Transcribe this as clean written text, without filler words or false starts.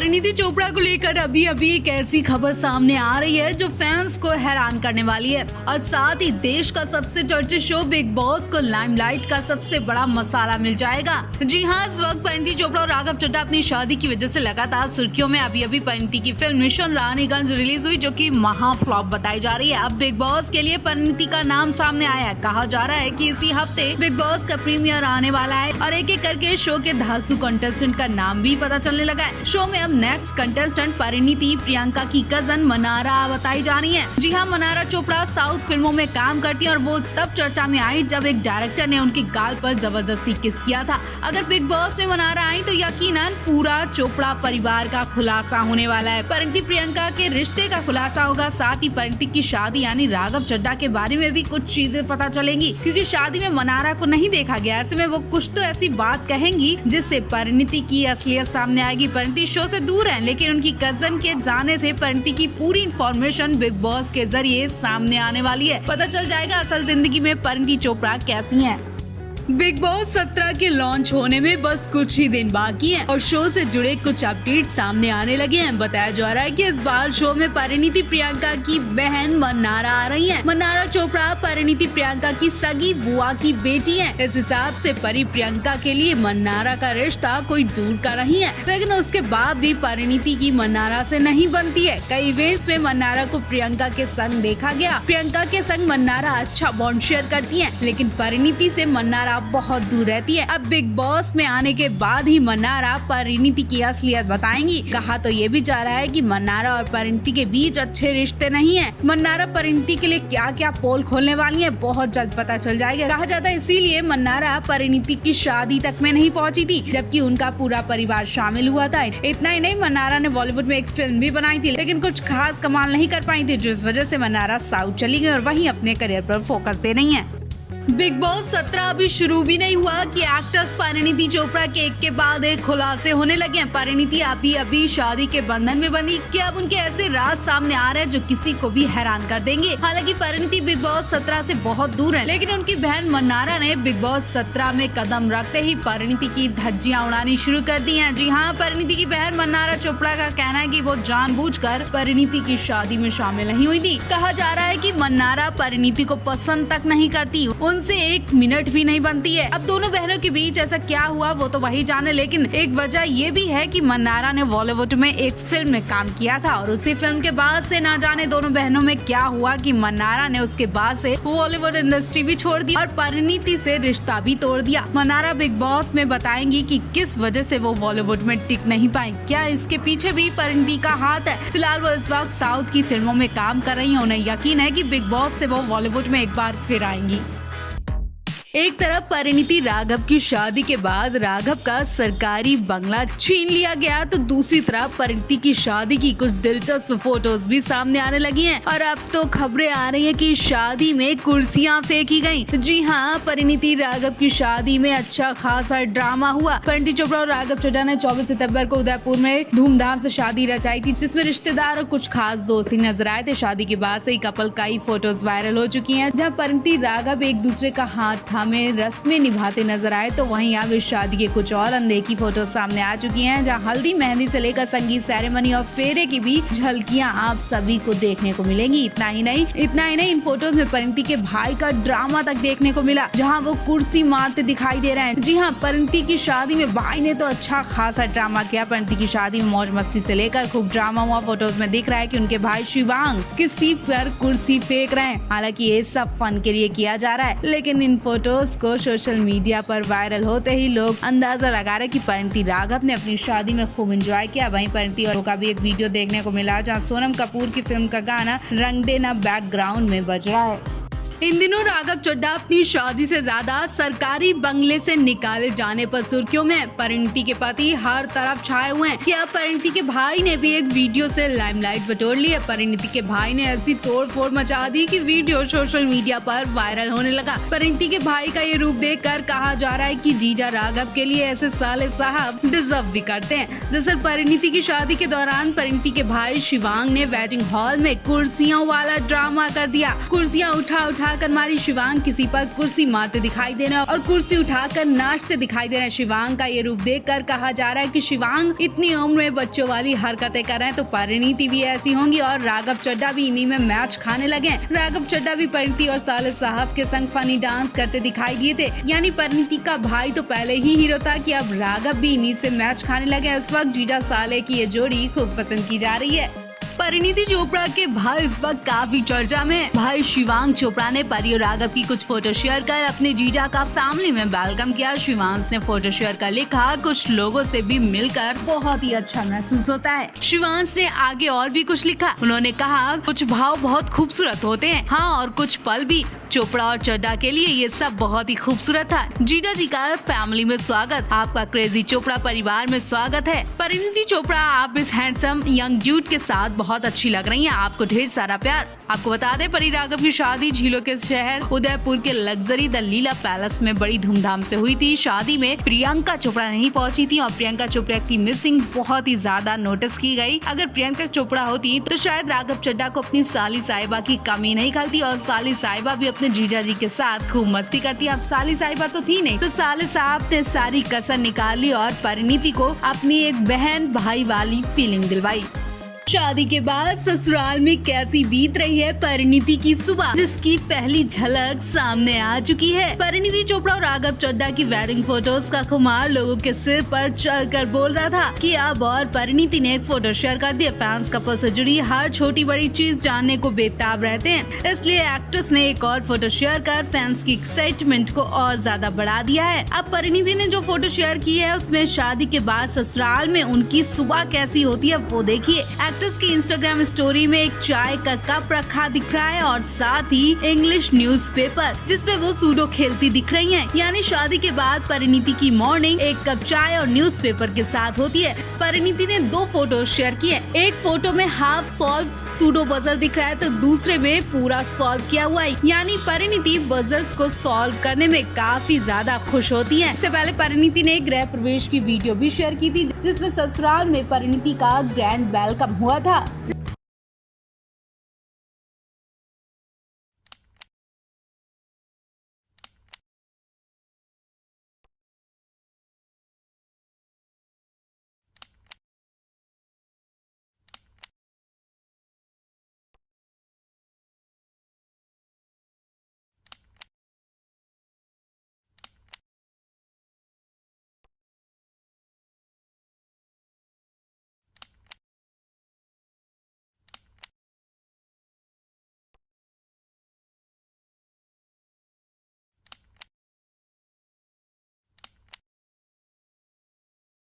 परिणीति चोपड़ा को लेकर अभी अभी एक ऐसी खबर सामने आ रही है जो फैंस को हैरान करने वाली है और साथ ही देश का सबसे चर्चित शो बिग बॉस को लाइमलाइट का सबसे बड़ा मसाला मिल जाएगा। जी हाँ, इस वक्त परिणीति चोपड़ा और राघव चड्ढा अपनी शादी की वजह से लगातार सुर्खियों में। अभी अभी परिणीति की फिल्म मिशन रानीगंज रिलीज हुई जो कि महा फ्लॉप बताई जा रही है। अब बिग बॉस के लिए परिणीति का नाम सामने आया है। कहा जा रहा है कि इसी हफ्ते बिग बॉस का प्रीमियर आने वाला है और एक एक करके शो के धांसू कंटेस्टेंट का नाम भी पता चलने लगा है। शो में अब नेक्स्ट कंटेस्टेंट परिणीति प्रियंका की कजन मनारा बताई जा रही है। जी हाँ, मनारा चोपड़ा साउथ फिल्मों में काम करती है और वो तब चर्चा में आई जब एक डायरेक्टर ने उनकी गाल पर जबरदस्ती किस किया था। अगर बिग बॉस में मनारा आई तो यकीनन पूरा चोपड़ा परिवार का खुलासा होने वाला है। परिणीति प्रियंका के रिश्ते का खुलासा होगा। साथ ही परिणीति की शादी यानी राघव चड्ढा के बारे में भी कुछ चीजें पता चलेंगी, क्योंकि शादी में मनारा को नहीं देखा गया। ऐसे में वो कुछ तो ऐसी बात कहेंगी जिससे परिणीति की असलियत सामने आएगी। परिणीति शो से दूर है, लेकिन उनकी कजन के जाने से परिणीति की पूरी इन्फॉर्मेशन बिग बॉस के जरिए सामने आने वाली है। पता चल जाएगा असल जिंदगी में परिणीति चोपड़ा कैसी हैं। बिग बॉस 17 के लॉन्च होने में बस कुछ ही दिन बाकी हैं और शो से जुड़े कुछ अपडेट सामने आने लगे हैं। बताया जा रहा है कि इस बार शो में परिणीति प्रियंका की बहन मन्नारा आ रही हैं। मन्नारा चोपड़ा परिणीति प्रियंका की सगी बुआ की बेटी है। इस हिसाब से परी प्रियंका के लिए मन्नारा का रिश्ता कोई दूर का नहीं है, लेकिन उसके बाद भी परिणीति की मन्नारा से नहीं बनती है। कई इवेंट्स में मन्नारा को प्रियंका के संग देखा गया। प्रियंका के संग मन्नारा अच्छा बॉन्ड शेयर करती है, लेकिन परिणीति से मन्नारा बहुत दूर रहती है। अब बिग बॉस में आने के बाद ही मन्नारा परिणीति की असलियत बताएंगी। कहा तो ये भी जा रहा है कि मन्नारा और परिणीति के बीच अच्छे रिश्ते नहीं है। मन्नारा परिणीति के लिए क्या क्या पोल खोलने वाली है बहुत जल्द पता चल जाएगा। कहा जाता है इसीलिए मन्नारा परिणीति की शादी तक में नहीं पहुंची थी, जबकि उनका पूरा परिवार शामिल हुआ था। इतना ही नहीं, मन्नारा ने बॉलीवुड में एक फिल्म भी बनाई थी, लेकिन कुछ खास कमाल नहीं कर पाई थी, जिस वजह से मन्नारा साउथ चली गई और वहीं अपने करियर पर फोकस दे रही है। बिग बॉस 17 अभी शुरू भी नहीं हुआ कि एक्ट्रेस परिणीति चोपड़ा के एक के बाद एक खुलासे होने लगे हैं। परिणीति अभी शादी के बंधन में बंधी कि अब उनके ऐसे राज सामने आ रहे हैं जो किसी को भी हैरान कर देंगे। हालांकि परिणीति बिग बॉस 17 से बहुत दूर है, लेकिन उनकी बहन मन्नारा ने बिग बॉस 17 में कदम रखते ही परिणीति की धज्जियां उड़ानी शुरू कर दी है। जी हाँ, परिणीति की बहन मन्नारा चोपड़ा का कहना है कि वो जानबूझकर परिणीति की शादी में शामिल नहीं हुई थी। कहा जा रहा है कि मन्नारा परिणीति को पसंद तक नहीं करती, उनसे एक मिनट भी नहीं बनती है। अब दोनों बहनों के बीच ऐसा क्या हुआ वो तो वही जाने, लेकिन एक वजह ये भी है कि मन्नारा ने बॉलीवुड में एक फिल्म में काम किया था और उसी फिल्म के बाद से ना जाने दोनों बहनों में क्या हुआ कि मन्नारा ने उसके बाद से बॉलीवुड इंडस्ट्री भी छोड़ दी और परिणीति से रिश्ता भी तोड़ दिया। मन्नारा बिग बॉस में बताएंगी कि किस वजह से वो बॉलीवुड में टिक नहीं पाई। क्या इसके पीछे भी परिणीति का हाथ है? फिलहाल वो इस वक्त साउथ की फिल्मों में काम कर रही है। उन्हें यकीन है कि बिग बॉस से वो बॉलीवुड में एक बार फिर आएंगी। एक तरफ परिणीति राघव की शादी के बाद राघव का सरकारी बंगला छीन लिया गया, तो दूसरी तरफ परिणीति की शादी की कुछ दिलचस्प फोटोज भी सामने आने लगी हैं और अब तो खबरें आ रही हैं कि शादी में कुर्सियां फेंकी गईं। जी हाँ, परिणीति राघव की शादी में अच्छा खासा ड्रामा हुआ। परिणीति चोपड़ा और राघव चड्ढा ने 24 सितंबर को उदयपुर में धूमधाम से शादी रचाई थी, जिसमें रिश्तेदार और कुछ खास दोस्त ही नजर आए थे। शादी के बाद से ही कपल कई फोटोज वायरल हो चुकी है, जहाँ परिणीति राघव एक दूसरे का हाथ में रस्में निभाते नजर आए, तो वहीं अब इस शादी के कुछ और अनदेखी फोटो सामने आ चुकी हैं, जहां हल्दी मेहंदी से लेकर संगीत सेरेमनी और फेरे की भी झलकियां आप सभी को देखने को मिलेंगी। इतना ही नहीं, इन फोटोज में परिणीति के भाई का ड्रामा तक देखने को मिला, जहां वो कुर्सी मारते दिखाई दे रहे हैं। जी हाँ, परिणीति की शादी में भाई ने तो अच्छा खासा ड्रामा किया। परिणीति की शादी में मौज मस्ती से लेकर खूब ड्रामा हुआ। फोटोज में दिख रहा है कि उनके भाई शिवांग किसी पर कुर्सी फेंक रहे हैं। हालांकि ये सब फन के लिए किया जा रहा है, लेकिन इन फोटोज को सोशल मीडिया पर वायरल होते ही लोग अंदाजा लगा रहे कि परिणीति राघव ने अपनी शादी में खूब एंजॉय किया। वहीं परिणीति और का भी एक वीडियो देखने को मिला, जहां सोनम कपूर की फिल्म का गाना रंग दे ना बैकग्राउंड में बज रहा है। इन दिनों राघव चड्ढा अपनी शादी से ज्यादा सरकारी बंगले से निकाले जाने पर सुर्खियों में। परिणीति के पति हर तरफ छाए हुए हैं कि अब परिणीति के भाई ने भी एक वीडियो से लाइमलाइट बटोर ली है। परिणीति के भाई ने ऐसी तोड़फोड़ मचा दी कि वीडियो सोशल मीडिया पर वायरल होने लगा। परिणीति के भाई का ये रूप देखकर कहा जा रहा है कि जीजा राघव के लिए ऐसे साले साहब डिजर्व भी करते हैं। दरअसल परिणीति की शादी के दौरान परिणीति के भाई शिवांग ने वेडिंग हॉल में कुर्सियों वाला ड्रामा कर दिया। कुर्सियां उठा उठाकर मारी। शिवांग किसी पर कुर्सी मारते दिखाई दे रहे हैं और कुर्सी उठाकर नाचते दिखाई दे रहे हैं। शिवांग का ये रूप देखकर कहा जा रहा है कि शिवांग इतनी उम्र में बच्चों वाली हरकतें कर रहे हैं तो परिणीति भी ऐसी होंगी और राघव चड्ढा भी इन्हीं में मैच खाने लगे। राघव चड्ढा भी परिणीति और साले साहब के संग फनी डांस करते दिखाई दिए थे। यानी परिणीति का भाई तो पहले ही हीरो था कि अब राघव भी इन्हीं से मैच खाने लगे। इस वक्त जीजा साले की ये जोड़ी खूब पसंद की जा रही है। परिणीति चोपड़ा के भाई इस वक्त काफी चर्चा में। भाई शिवांग चोपड़ा ने परी और राघव की कुछ फोटो शेयर कर अपने जीजा का फैमिली में वेलकम किया। शिवांग ने फोटो शेयर कर लिखा, कुछ लोगों से भी मिलकर बहुत ही अच्छा महसूस होता है। शिवांग ने आगे और भी कुछ लिखा। उन्होंने कहा, कुछ भाव बहुत खूबसूरत होते हैं, हाँ, और कुछ पल भी। चोपड़ा और चड्ढा के लिए ये सब बहुत ही खूबसूरत था। जीजा जी का फैमिली में स्वागत, आपका क्रेजी चोपड़ा परिवार में स्वागत है। परिणीति चोपड़ा, आप इस हैंडसम यंग ड्यूड के साथ बहुत अच्छी लग रही हैं, आपको ढेर सारा प्यार। आपको बता दें, परी राघव की शादी झीलों के शहर उदयपुर के लग्जरी द लीला पैलेस में बड़ी धूमधाम से हुई थी। शादी में प्रियंका चोपड़ा नहीं पहुंची थी और प्रियंका चोपड़ा की मिसिंग बहुत ही ज्यादा नोटिस की गई। अगर प्रियंका चोपड़ा होती तो शायद राघव चड्ढा को अपनी साली साहिबा की कमी नहीं खलती और साली साहिबा भी अपने जीजा जी के साथ खूब मस्ती करती। अब साली साहिबा तो थी नहीं तो साले साहब ने सारी कसर निकाली और परिणीति को अपनी एक बहन भाई वाली फीलिंग दिलवाई। शादी के बाद ससुराल में कैसी बीत रही है परिणीति की सुबह, जिसकी पहली झलक सामने आ चुकी है। परिणीति चोपड़ा और राघव चड्ढा की वेडिंग फोटोज का खुमार लोगों के सिर पर चढ़कर बोल रहा था कि अब और परिणीति ने एक फोटो शेयर कर दी। फैंस कपल से जुड़ी हर छोटी बड़ी चीज जानने को बेताब रहते हैं, इसलिए एक्ट्रेस ने एक और फोटो शेयर कर फैंस की एक्साइटमेंट को और ज्यादा बढ़ा दिया है। अब परिणीति ने जो फोटो शेयर की है उसमें शादी के बाद ससुराल में उनकी सुबह कैसी होती है वो देखिए। एक्ट्रेस की इंस्टाग्राम स्टोरी में एक चाय का कप रखा दिख रहा है और साथ ही इंग्लिश न्यूज़पेपर जिसपे वो सूडो खेलती दिख रही हैं। यानी शादी के बाद परिणीति की मॉर्निंग एक कप चाय और न्यूज़पेपर के साथ होती है। परिणीति ने 2 फोटो शेयर किए। एक फोटो में हाफ सॉल्व सूडो पजल दिख रहा है तो दूसरे में पूरा सॉल्व किया हुआ है। यानी परिणीति पजल्स को सॉल्व करने में काफी ज्यादा खुश होती है। इससे पहले परिणीति ने गृह प्रवेश की वीडियो भी शेयर की थी जिसमें ससुराल में परिणीति का ग्रैंड वेलकम हुआ था।